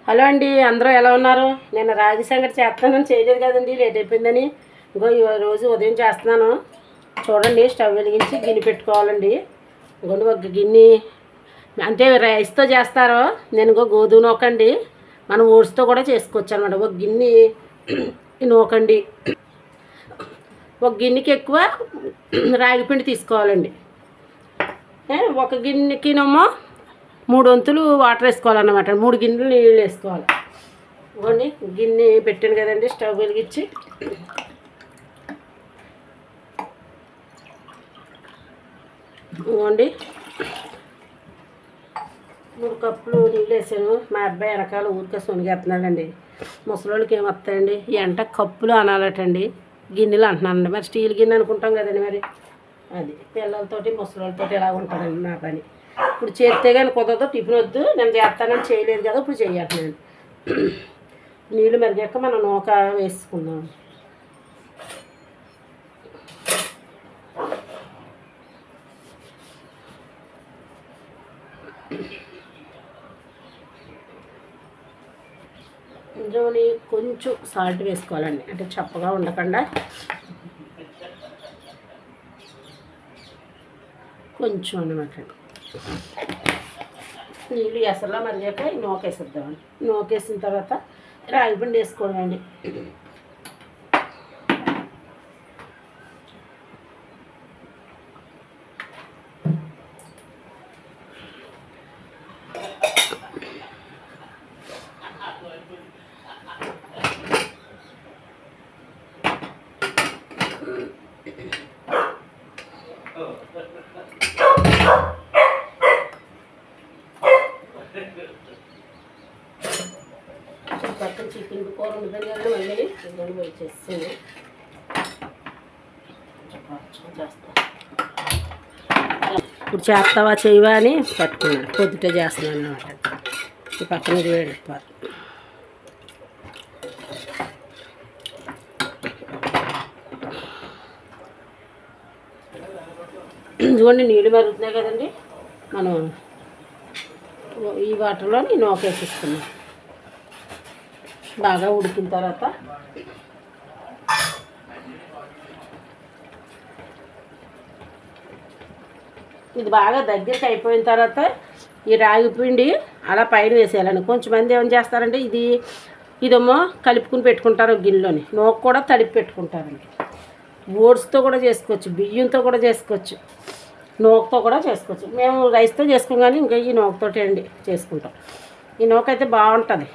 Hello అండి, అందరూ ఎలా ఉన్నారు? నేను రాగి సంగటి చేస్తానని చేయలేదు కదండి, లేట్ అయిపోయిందని. ఇంకో రోజు ఉదయం చేస్తున్నాను. చూడండి, స్టవ్ వెలిగించి గిన్నె పెట్టుకోవాలండి. ఇంకోండి ఒక గిన్నె, అంటే రైస్తో చేస్తారో, నేను ఇంకో గోధుమ నూకండి, మనం ఓట్స్తో కూడా చేసుకోవచ్చు అనమాట. ఒక గిన్నె నూకండి, ఒక గిన్నెకి ఎక్కువ రాగిపిండి తీసుకోవాలండి. ఒక గిన్నెకినేమో 3 వంతులు వాటర్ వేసుకోవాలన్నమాట. 3 గిన్నెలు నీళ్ళు వేసుకోవాలి. ఇవ్వండి, గిన్నె పెట్టాను కదండి, స్టవ్ వెలిగించి ఇవ్వండి 3 కప్పులు నీళ్ళు వేసాను. మా అబ్బాయి వెనకాల ఊరికే సొనిగేస్తున్నాడండి. ముసలోళ్ళకి ఏమొస్తాయండి, ఎంట కప్పులు అనాలటండి, గిన్నెలు అంటున్నానండి. మరి స్టీల్ గిన్నె అనుకుంటాం కదండి, మరి అది పిల్లలతోటి ముసలోళ్ళతోటి ఎలా ఉంటాడండి నా పని. ఇప్పుడు చేస్తే కానీ కుదరదు, టిఫిన్ వద్దు, నేను చేస్తానని చేయలేదు కదా, ఇప్పుడు చేయాలి. నేను నీళ్ళు మరిగాక మనం నూక వేసుకుందాం. ఇందులోని కొంచెం సాల్ట్ వేసుకోవాలండి, అంటే చప్పగా ఉండకుండా కొంచెం అన్నమాట. నీళ్ళు ఎసరలా మరిగాక నూకేసేద్దామండి. నూకేసిన తర్వాత రాగిపిండి వేసుకోవడమండి. పక్కన చికెన్ కూర ఉంటుంది కదా, మళ్ళీ చికెన్ వేసేసాను. ఇప్పుడు చేస్తావా చేయవా అని పట్టుకున్నాను, పొద్దుటే చేస్తున్నాను అన్నమాట. ఈ పక్కన ఇది వేడిపోవాలి. ఇదిగోండి, నీళ్ళు మరుగుతున్నాయి కదండి, మనం ఈ వాటర్లో నేను వేసేసుకున్నాను. బాగా ఉడికిన తర్వాత ఇది బాగా దగ్గరికి అయిపోయిన తర్వాత ఈ రాగి పిండి అలా పైన వేసేయాలండి. కొంచెంమంది ఏం చేస్తారంటే ఇదేమో కలుపుకుని పెట్టుకుంటారు గిన్నెలోని, నూక కూడా తడిపి పెట్టుకుంటారండి. ఓట్స్తో కూడా చేసుకోవచ్చు, బియ్యంతో కూడా చేసుకోవచ్చు, నూకతో కూడా చేసుకోవచ్చు. మేము రైస్తో చేసుకోం, కానీ ఇంకా ఈ నూకతోటి అండి చేసుకుంటాం. ఈ నూక అయితే బాగుంటుంది.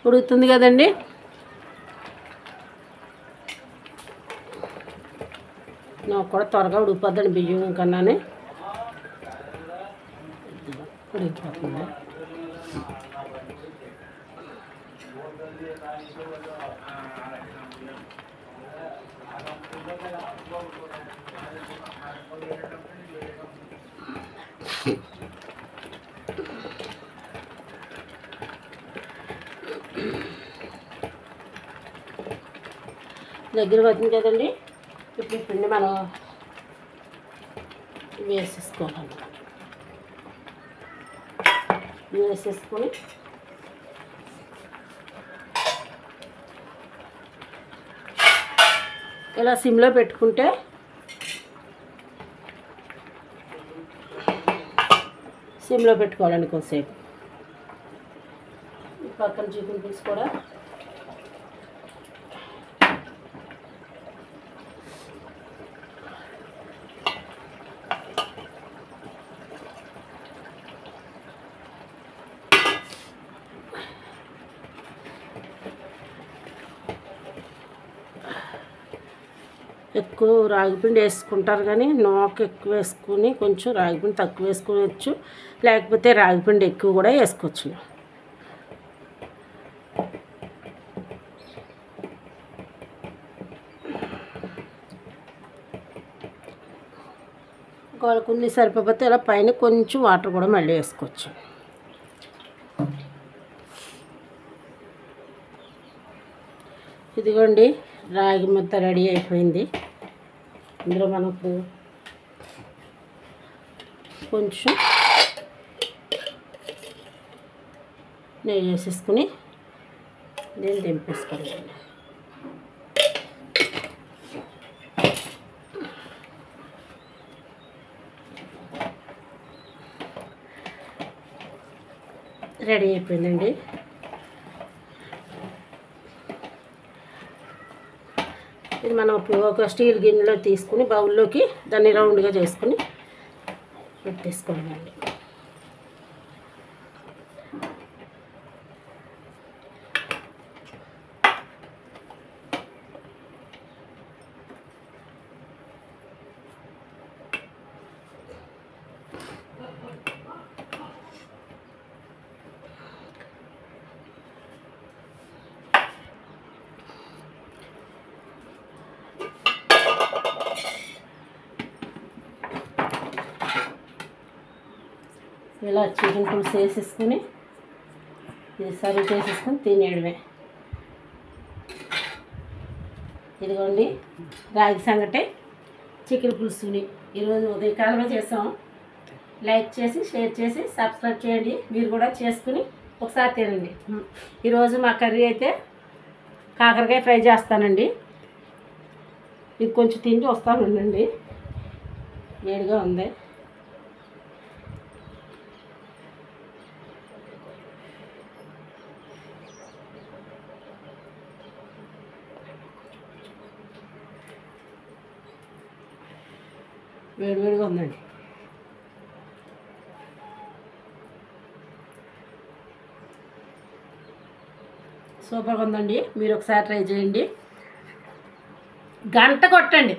ఉడుకుతుంది కదండి, నాకు కూడా త్వరగా ఉడికిపోద్దండి బియ్యం కన్నానే. ఉడికిపోతుంది. దగ్గర పడుతుంది కదండి, ఇప్పుడు ఈ పిండి మనం వేసేసుకోవాలన్నమాట. వేసేసుకొని ఇలా సిమ్లో పెట్టుకుంటే సిమ్లో పెట్టుకోవాలండి కొంతసేపు. పక్కన చికెన్ పీస్ కూడా ఎక్కువ రాగిపిండి వేసుకుంటారు, కానీ నూక ఎక్కువ వేసుకుని కొంచెం రాగిపిండి తక్కువ వేసుకోవచ్చు, లేకపోతే రాగిపిండి ఎక్కువ కూడా వేసుకోవచ్చు. కొన్ని సరిపోతే ఇలా పైన కొంచెం వాటర్ కూడా మళ్ళీ వేసుకోవచ్చు. ఇదిగోండి రాగి ముద్ద రెడీ అయిపోయింది. ఇందులో మనం ఇప్పుడు కొంచెం నెయ్యి వేసేసుకుని దీన్ని దింపేసుకోండి. రెడీ అయిపోయిందండి. ఇది మనం ఒక స్టీల్ గిన్నెలో తీసుకుని బౌల్లోకి దాన్ని రౌండ్గా చేసుకుని పెట్టేసుకోవాలండి. ఇలా చికెన్ పులుసు వేసేసుకుని ఇది సర్వ్ చేసేసుకొని తినేయడమే. ఇదిగోండి రాగి సంగటి చికెన్ పులుసుని ఈరోజు ఉదయకాలమే చేసాం. లైక్ చేసి షేర్ చేసి సబ్స్క్రైబ్ చేయండి. మీరు కూడా చేసుకుని ఒకసారి తినండి. ఈరోజు మా కర్రీ అయితే కాకరకాయ ఫ్రై చేస్తానండి. ఇది కొంచెం తిండి వస్తానండి, వేడిగా ఉంది. వేడివేడిగా ఉందండి. సూపర్గా ఉందండి. మీరు ఒకసారి ట్రై చేయండి. గంట కొట్టండి.